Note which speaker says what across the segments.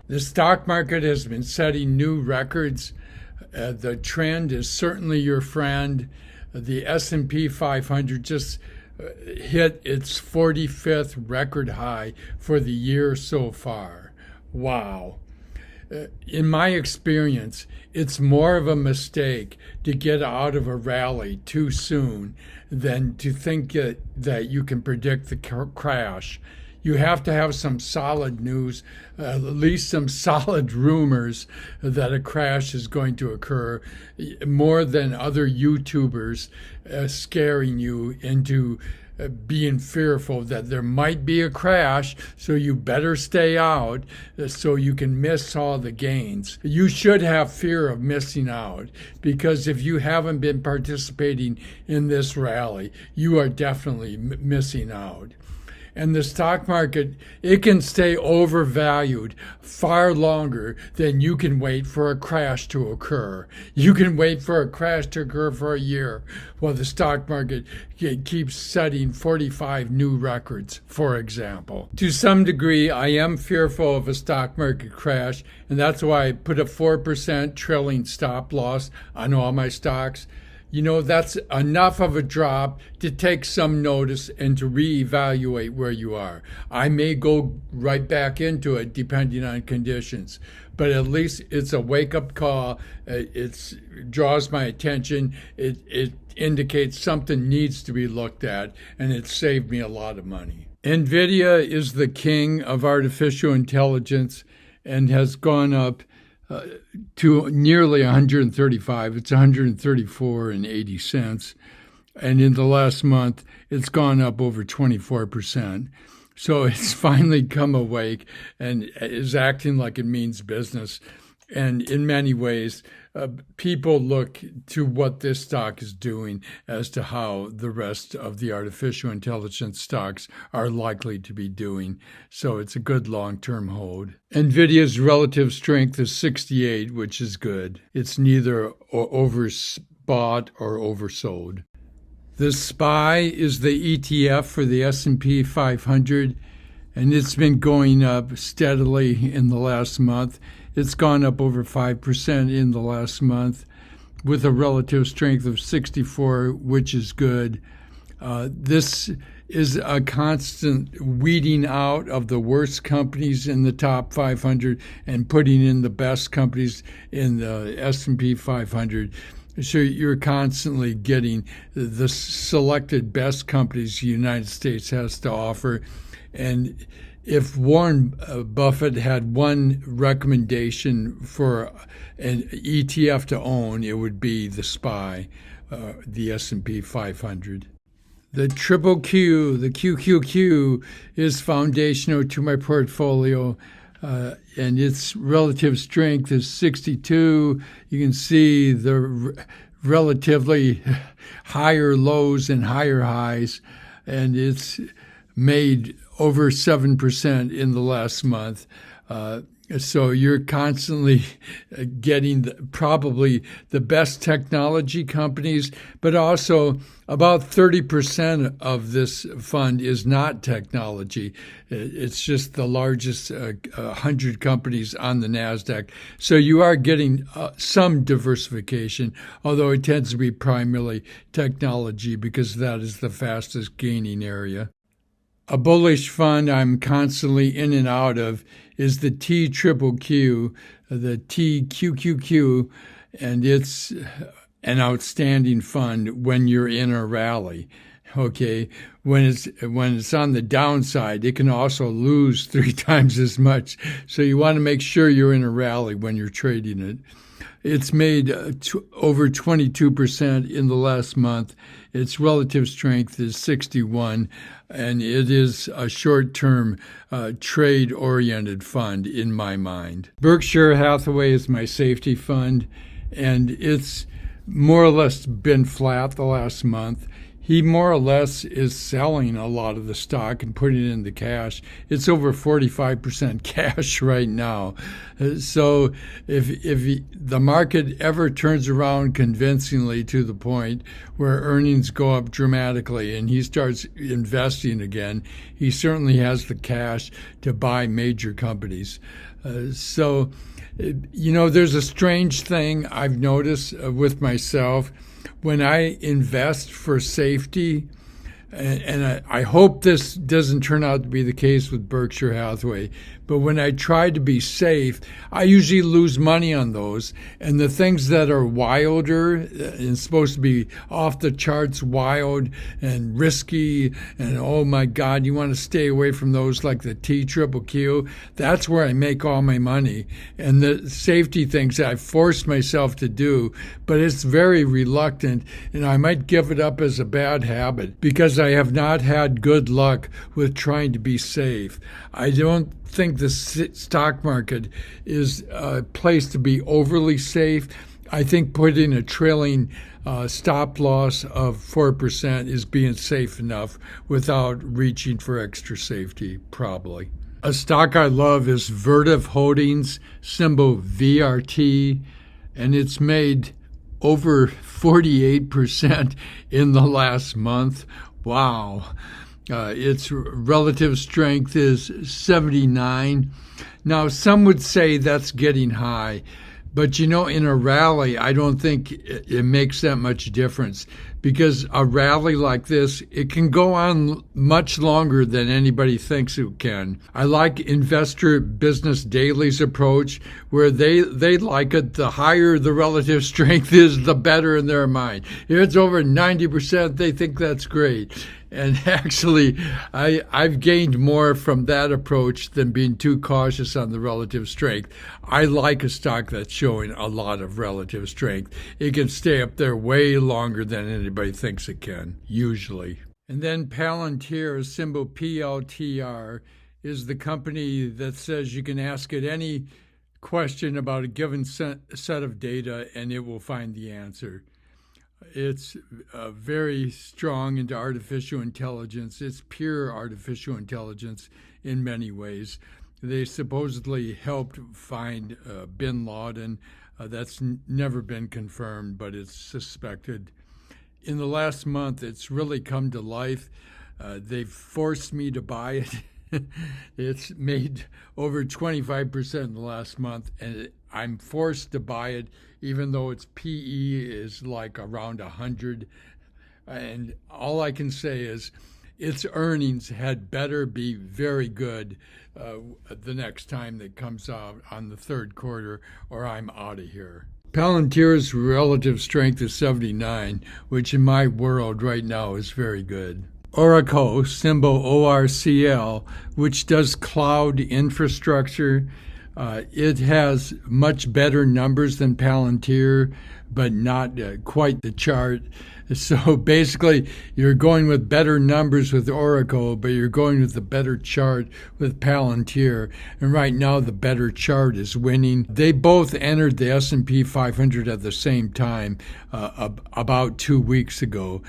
Speaker 1: The stock market has been setting new records. The trend is certainly your friend. The S&P 500 just hit its 45th record high for the year so far. Wow. In my experience, it's more of a mistake to get out of a rally too soon than to think that you can predict the crash. You have to have some solid news, at least some solid rumors that a crash is going to occur, more than other YouTubers scaring you into being fearful that there might be a crash, so you better stay out so you can miss all the gains. You should have fear of missing out, because if you haven't been participating in this rally, you are definitely missing out. And the stock market, it can stay overvalued far longer than you can wait for a crash to occur. You can wait for a crash to occur for a year while the stock market keeps setting 45 new records, for example. To some degree, I am fearful of a stock market crash, and that's why I put a 4% trailing stop loss on all my stocks. You know, that's enough of a drop to take some notice and to reevaluate where you are. I may go right back into it depending on conditions, but at least it's a wake-up call. It draws my attention. It indicates something needs to be looked at, and it saved me a lot of money. Nvidia is the king of artificial intelligence and has gone up to nearly 135. It's 134.80. And in the last month, it's gone up over 24%. So it's finally come awake and is acting like it means business. And in many ways, people look to what this stock is doing as to how the rest of the artificial intelligence stocks are likely to be doing. So it's a good long-term hold. Nvidia's relative strength is 68, which is good. It's neither overbought or oversold. The SPY is the ETF for the S&P 500, and it's been going up steadily in the last month. It's gone up over 5% in the last month with a relative strength of 64, which is good. This is a constant weeding out of the worst companies in the top 500 and putting in the best companies in the S&P 500. So you're constantly getting the selected best companies the United States has to offer. And if Warren Buffett had one recommendation for an ETF to own, it would be the SPY, the S&P 500. The triple Q, the QQQ, is foundational to my portfolio, and its relative strength is 62. You can see the relatively higher lows and higher highs, and it's made over 7% in the last month. So you're constantly getting probably the best technology companies, but also about 30% of this fund is not technology. It's just the largest 100 companies on the NASDAQ. So you are getting some diversification, although it tends to be primarily technology because that is the fastest gaining area. A bullish fund I'm constantly in and out of is the TQQQ, the TQQQ, and it's an outstanding fund when you're in a rally. Okay, when it's on the downside, it can also lose 3 times as much. So you want to make sure you're in a rally when you're trading it. It's made over 22% in the last month. Its relative strength is 61, and it is a short-term trade-oriented fund in my mind. Berkshire Hathaway is my safety fund, and it's more or less been flat the last month. he more or less is selling a lot of the stock and putting it into cash. It's over 45% cash right now. So if the market ever turns around convincingly to the point where earnings go up dramatically and he starts investing again, he certainly has the cash to buy major companies. So, there's a strange thing I've noticed with myself. When I invest for safety, and I hope this doesn't turn out to be the case with Berkshire Hathaway, but when I try to be safe, I usually lose money on those. And the things that are wilder and supposed to be off the charts wild and risky, and oh my God, you want to stay away from those like the TQQQ, that's where I make all my money. And the safety things I force myself to do, but it's very reluctant, and I might give it up as a bad habit because I have not had good luck with trying to be safe. I don't think the stock market is a place to be overly safe. I think putting a trailing stop loss of 4% is being safe enough without reaching for extra safety, probably. A stock I love is Vertiv Holdings, symbol VRT, and it's made over 48% in the last month. Wow. Its relative strength is 79. Now, some would say that's getting high, but in a rally, I don't think it makes that much difference, because a rally like this, it can go on much longer than anybody thinks it can. I like Investor Business Daily's approach, where they like it. The higher the relative strength is, the better in their mind. If it's over 90%, they think that's great. And actually, I've gained more from that approach than being too cautious on the relative strength. I like a stock that's showing a lot of relative strength. It can stay up there way longer than anybody thinks it can, usually. And then Palantir, symbol PLTR, is the company that says you can ask it any question about a given set of data and it will find the answer. It's very strong into artificial intelligence. It's pure artificial intelligence in many ways. They supposedly helped find bin Laden. That's never been confirmed, but it's suspected. In the last month, it's really come to life. They've forced me to buy it. It's made over 25% in the last month, and I'm forced to buy it, even though its PE is like around 100. And all I can say is its earnings had better be very good the next time that comes out on the third quarter, or I'm out of here. Palantir's relative strength is 79, which in my world right now is very good. Oraco, symbol ORCL, which does cloud infrastructure. It has much better numbers than Palantir, but not quite the chart. So basically, you're going with better numbers with Oracle, but you're going with the better chart with Palantir. And right now, the better chart is winning. They both entered the S&P 500 at the same time about 2 weeks ago.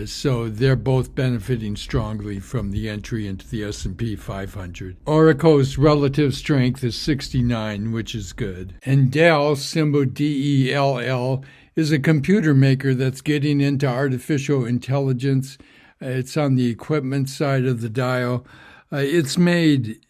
Speaker 1: So they're both benefiting strongly from the entry into the S&P 500. Oracle's relative strength is 69, which is good. And Dell, symbol DELL, is a computer maker that's getting into artificial intelligence. It's on the equipment side of the dial. It's made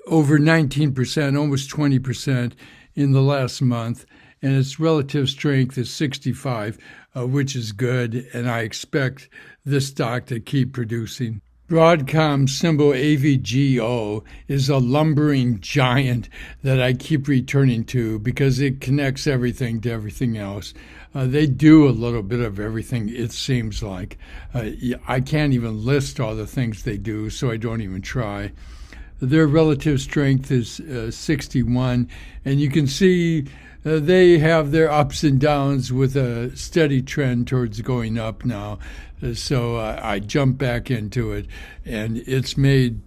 Speaker 1: over 19%, almost 20% in the last month, and its relative strength is 65, which is good, and I expect this stock to keep producing. Broadcom, symbol AVGO, is a lumbering giant that I keep returning to because it connects everything to everything else. They do a little bit of everything, it seems like. I can't even list all the things they do, so I don't even try. Their relative strength is 61, and you can see they have their ups and downs with a steady trend towards going up now. So I jumped back into it, and it's made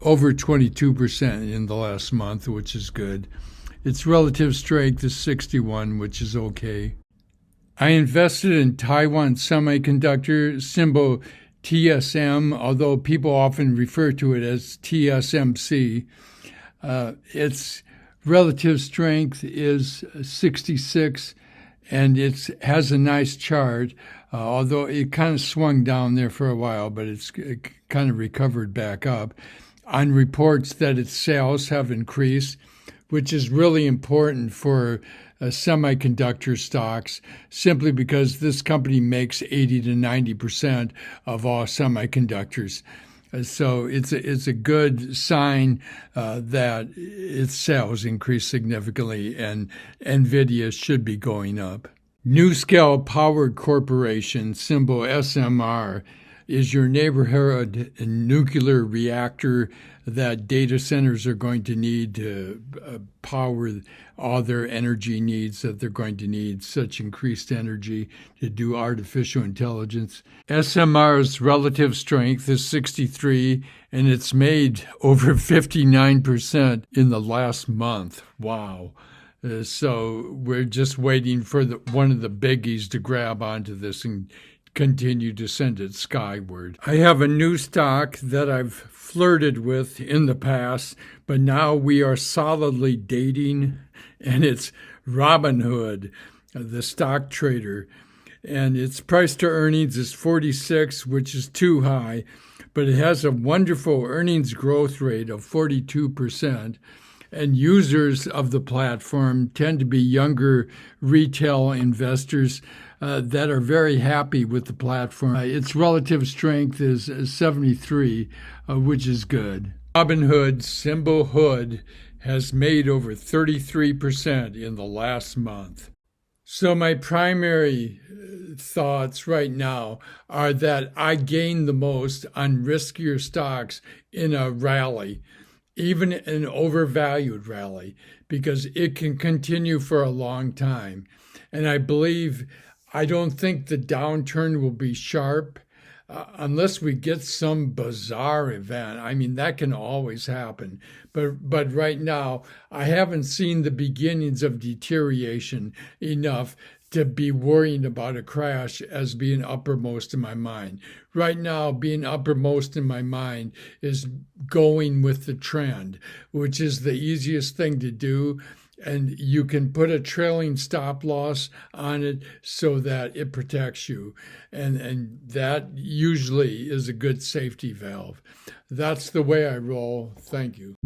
Speaker 1: over 22% in the last month, which is good. Its relative strength is 61, which is okay. I invested in Taiwan Semiconductor, symbol TSM, although people often refer to it as TSMC. Its relative strength is 66, and it has a nice chart, although it kind of swung down there for a while, but it's kind of recovered back up on reports that its sales have increased, which is really important for semiconductor stocks, simply because this company makes 80 to 90% of all semiconductors. So it's a good sign that its sales increase significantly, and Nvidia should be going up. NuScale Power Corporation, symbol SMR, is your neighborhood nuclear reactor that data centers are going to need to power all their energy needs that they're going to need, such increased energy to do artificial intelligence. SMR's relative strength is 63, and it's made over 59% in the last month. Wow. So we're just waiting for one of the biggies to grab onto this and continue to send it skyward. I have a new stock that I've flirted with in the past, but now we are solidly dating, and it's Robinhood, the stock trader. And its price to earnings is 46, which is too high, but it has a wonderful earnings growth rate of 42%. And users of the platform tend to be younger retail investors that are very happy with the platform. Its relative strength is 73, which is good. Robinhood, symbol hood, has made over 33% in the last month. So my primary thoughts right now are that I gain the most on riskier stocks in a rally, even an overvalued rally, because it can continue for a long time. And I don't think the downturn will be sharp unless we get some bizarre event. I mean, that can always happen. But right now, I haven't seen the beginnings of deterioration enough to be worrying about a crash as being uppermost in my mind. Right now, being uppermost in my mind is going with the trend, which is the easiest thing to do. And you can put a trailing stop loss on it so that it protects you. And that usually is a good safety valve. That's the way I roll. Thank you.